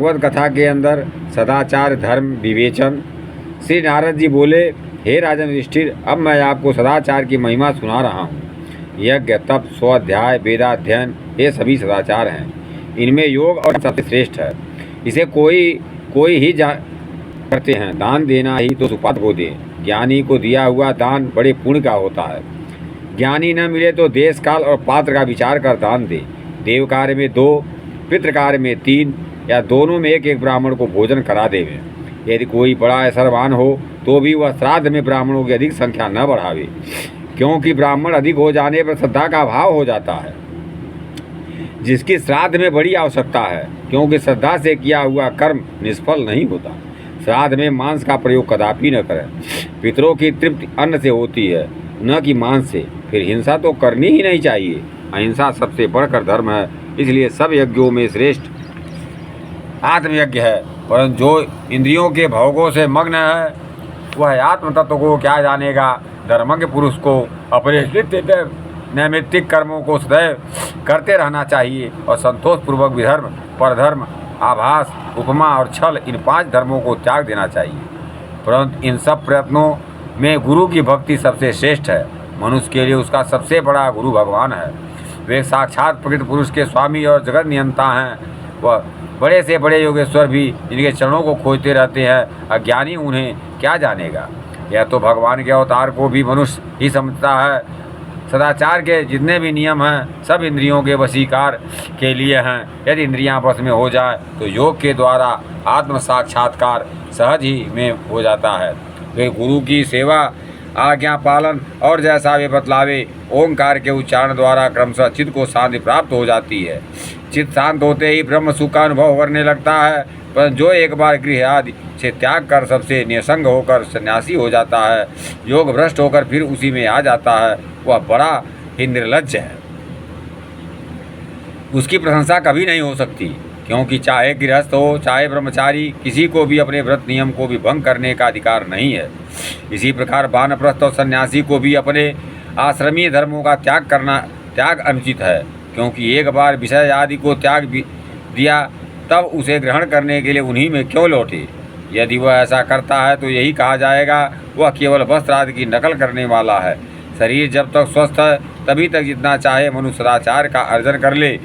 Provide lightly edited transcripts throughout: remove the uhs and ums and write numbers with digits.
भागवत कथा के अंदर सदाचार धर्म विवेचन। श्री नारद जी बोले, हे राजन युधिष्ठिर, अब मैं आपको सदाचार की महिमा सुना रहा हूँ। यज्ञ तप स्वाध्याय वेदाध्ययन ये सभी सदाचार हैं। इनमें योग और सबसे श्रेष्ठ है। इसे कोई ही करते हैं। दान देना ही तो सुपात्र को दे। ज्ञानी को दिया हुआ दान बड़े पुण्य का होता है। ज्ञानी न मिले तो देश काल और पात्र का विचार कर दान दे। देव कार्य में 2, पितृ कार्य में 3 या दोनों में एक ब्राह्मण को भोजन करा देवे। यदि कोई बड़ा ऐश्वर्यवान हो तो भी वह श्राद्ध में ब्राह्मणों की अधिक संख्या न बढ़ावे, क्योंकि ब्राह्मण अधिक हो जाने पर श्रद्धा का अभाव हो जाता है, जिसकी श्राद्ध में बड़ी आवश्यकता है, क्योंकि श्रद्धा से किया हुआ कर्म निष्फल नहीं होता। श्राद्ध में मांस का प्रयोग कदापि न करें। पितरों की तृप्ति अन्न से होती है, न कि मांस से। फिर हिंसा तो करनी ही नहीं चाहिए। अहिंसा सबसे बढ़कर धर्म है। इसलिए सब यज्ञों में श्रेष्ठ आत्मयज्ञ है। परंतु जो इंद्रियों के भोगों से मग्न है वह आत्म तत्व को क्या जानेगा। धर्मज्ञ पुरुष को अपने नैमित्तिक कर्मों को सदैव करते रहना चाहिए और संतोषपूर्वक विधर्म, परधर्म, आभास, उपमा और छल इन 5 धर्मों को त्याग देना चाहिए। परंतु इन सब प्रयत्नों में गुरु की भक्ति सबसे श्रेष्ठ है। मनुष्य के लिए उसका सबसे बड़ा गुरु भगवान है। वे साक्षात प्रकृत पुरुष के स्वामी और जगत नियंता हैं। वह बड़े से बड़े योगेश्वर भी जिनके चरणों को खोजते रहते हैं, अज्ञानी उन्हें क्या जानेगा। यह तो भगवान के अवतार को भी मनुष्य ही समझता है। सदाचार के जितने भी नियम हैं सब इंद्रियों के वशीकार के लिए हैं। यदि इंद्रियां वश में हो जाए तो योग के द्वारा आत्म साक्षात्कार सहज ही में हो जाता है। वे गुरु की सेवा, आज्ञा पालन और जैसा वे बतलावे ओंकार के उच्चारण द्वारा क्रमशः चित्त को शांति प्राप्त हो जाती है। चित्त शांत होते ही ब्रह्म सुख का अनुभव करने लगता है। पर जो एक बार गृह आदि से त्याग कर सबसे निसंग होकर सन्यासी हो जाता है, योग भ्रष्ट होकर फिर उसी में आ जाता है, वह बड़ा ही निर्लज्ज है। उसकी प्रशंसा कभी नहीं हो सकती, क्योंकि चाहे गृहस्थ हो चाहे ब्रह्मचारी, किसी को भी अपने व्रत नियम को भी भंग करने का अधिकार नहीं है। इसी प्रकार वानप्रस्थ और सन्यासी को भी अपने आश्रमीय धर्मों का त्याग अनुचित है, क्योंकि एक बार विषय आदि को त्याग दिया तब उसे ग्रहण करने के लिए उन्हीं में क्यों लौटे। यदि वह ऐसा करता है तो यही कहा जाएगा वह केवल वस्त्र आदि की नकल करने वाला है। शरीर जब तक स्वस्थ है तभी तक जितना चाहे मनुष्य सदाचार का अर्जन कर ले।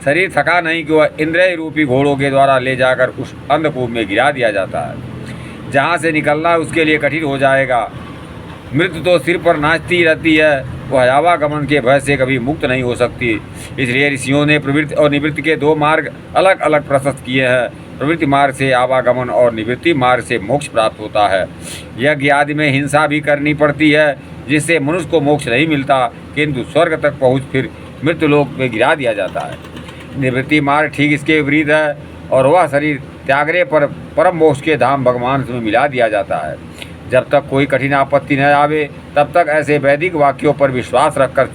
शरीर थका नहीं कि वह इंद्रिय रूपी घोड़ों के द्वारा ले जाकर उस अंधकूप में गिरा दिया जाता है, जहाँ से निकलना उसके लिए कठिन हो जाएगा। मृत्यु तो सिर पर नाचती रहती है, वह आवागमन के भय से कभी मुक्त नहीं हो सकती। इसलिए ऋषियों ने प्रवृत्ति और निवृत्ति के 2 मार्ग अलग अलग प्रशस्त किए हैं। प्रवृत्ति मार्ग से आवागमन और निवृत्ति मार्ग से मोक्ष प्राप्त होता है। यज्ञ आदि में हिंसा भी करनी पड़ती है, जिससे मनुष्य को मोक्ष नहीं मिलता, किंतु स्वर्ग तक पहुँच फिर मृत्यु लोक में गिरा दिया जाता है। निवृत्ति मार्ग ठीक इसके विपरीत है, और वह शरीर त्यागने पर परम मोक्ष के धाम भगवान से मिला दिया जाता है। जब तक कोई कठिन आपत्ति न आवे तब तक ऐसे वैदिक वाक्यों पर विश्वास रखकर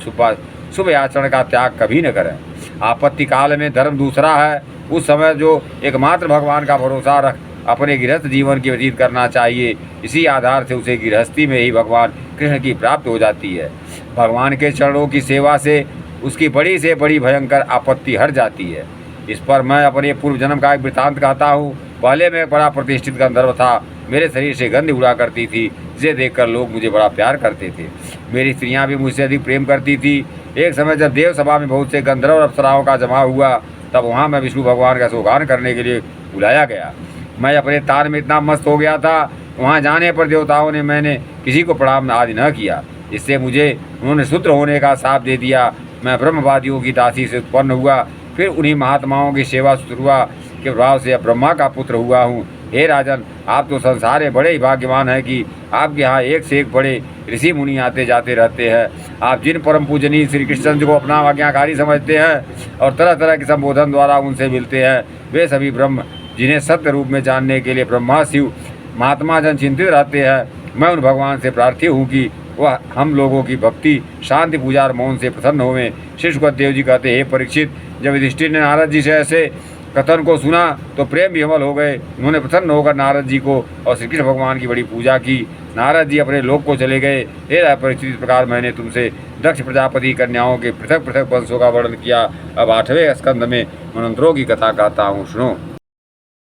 शुभ आचरण का त्याग कभी न करें। आपत्ति काल में धर्म दूसरा है। उस समय जो एकमात्र भगवान का भरोसा रख अपने गृहस्थ जीवन की व्यतीत करना चाहिए। इसी आधार से उसे गृहस्थी में ही भगवान कृष्ण की प्राप्ति हो जाती है। भगवान के चरणों की सेवा से उसकी बड़ी से बड़ी भयंकर आपत्ति हट जाती है। इस पर मैं अपने पूर्व जन्म का एक वृत्तांत कहता हूँ। पहले मैं बड़ा प्रतिष्ठित गंधर्व था। मेरे शरीर से गंध उड़ा करती थी, जिसे देखकर लोग मुझे बड़ा प्यार करते थे। मेरी स्त्रियां भी मुझसे अधिक प्रेम करती थी। एक समय जब देव सभा में बहुत से गंधर्व और अप्सराओं का जमा हुआ, तब वहाँ मैं विष्णु भगवान का शोगान करने के लिए बुलाया गया। मैं अपने तार में इतना मस्त हो गया था, वहाँ जाने पर देवताओं ने मैंने किसी को प्रणाम आदि न किया, जिससे मुझे उन्होंने शूद्र होने का शाप दे दिया। मैं ब्रह्मवादियों की दासी से उत्पन्न हुआ, फिर उन्हीं महात्माओं की सेवा शुरुआ के प्रभाव से ब्रह्मा का पुत्र हुआ हूँ। हे राजन, आप तो संसार में बड़े ही भाग्यवान हैं कि आपके यहाँ एक से एक बड़े ऋषि मुनि आते जाते रहते हैं। आप जिन परम पूजनीय श्री कृष्ण को अपना आज्ञाकारी समझते हैं और तरह तरह के संबोधन द्वारा उनसे मिलते हैं, वे सभी ब्रह्म जिन्हें सत्य रूप में जानने के लिए ब्रह्मा शिव महात्मा जन चिंतित रहते हैं। मैं उन भगवान से प्रार्थी हूँ कि वह हम लोगों की भक्ति, शांति, पूजा और मौन से प्रसन्न होवें। श्री सुखदेव जी कहते, हे परीक्षित, जब युधिष्ठिर ने नारद जी से ऐसे कथन को सुना तो प्रेम विह्वल हो गए। उन्होंने प्रसन्न होकर नारद जी को और श्री कृष्ण भगवान की बड़ी पूजा की। नारद जी अपने लोक को चले गए। हे परीक्षित, इस प्रकार मैंने तुमसे दक्ष प्रजापति कन्याओं के पृथक पृथक वंशों का वर्णन किया। अब 8वें स्कंद में मनंत्रों की कथा कहता हूँ, सुनो।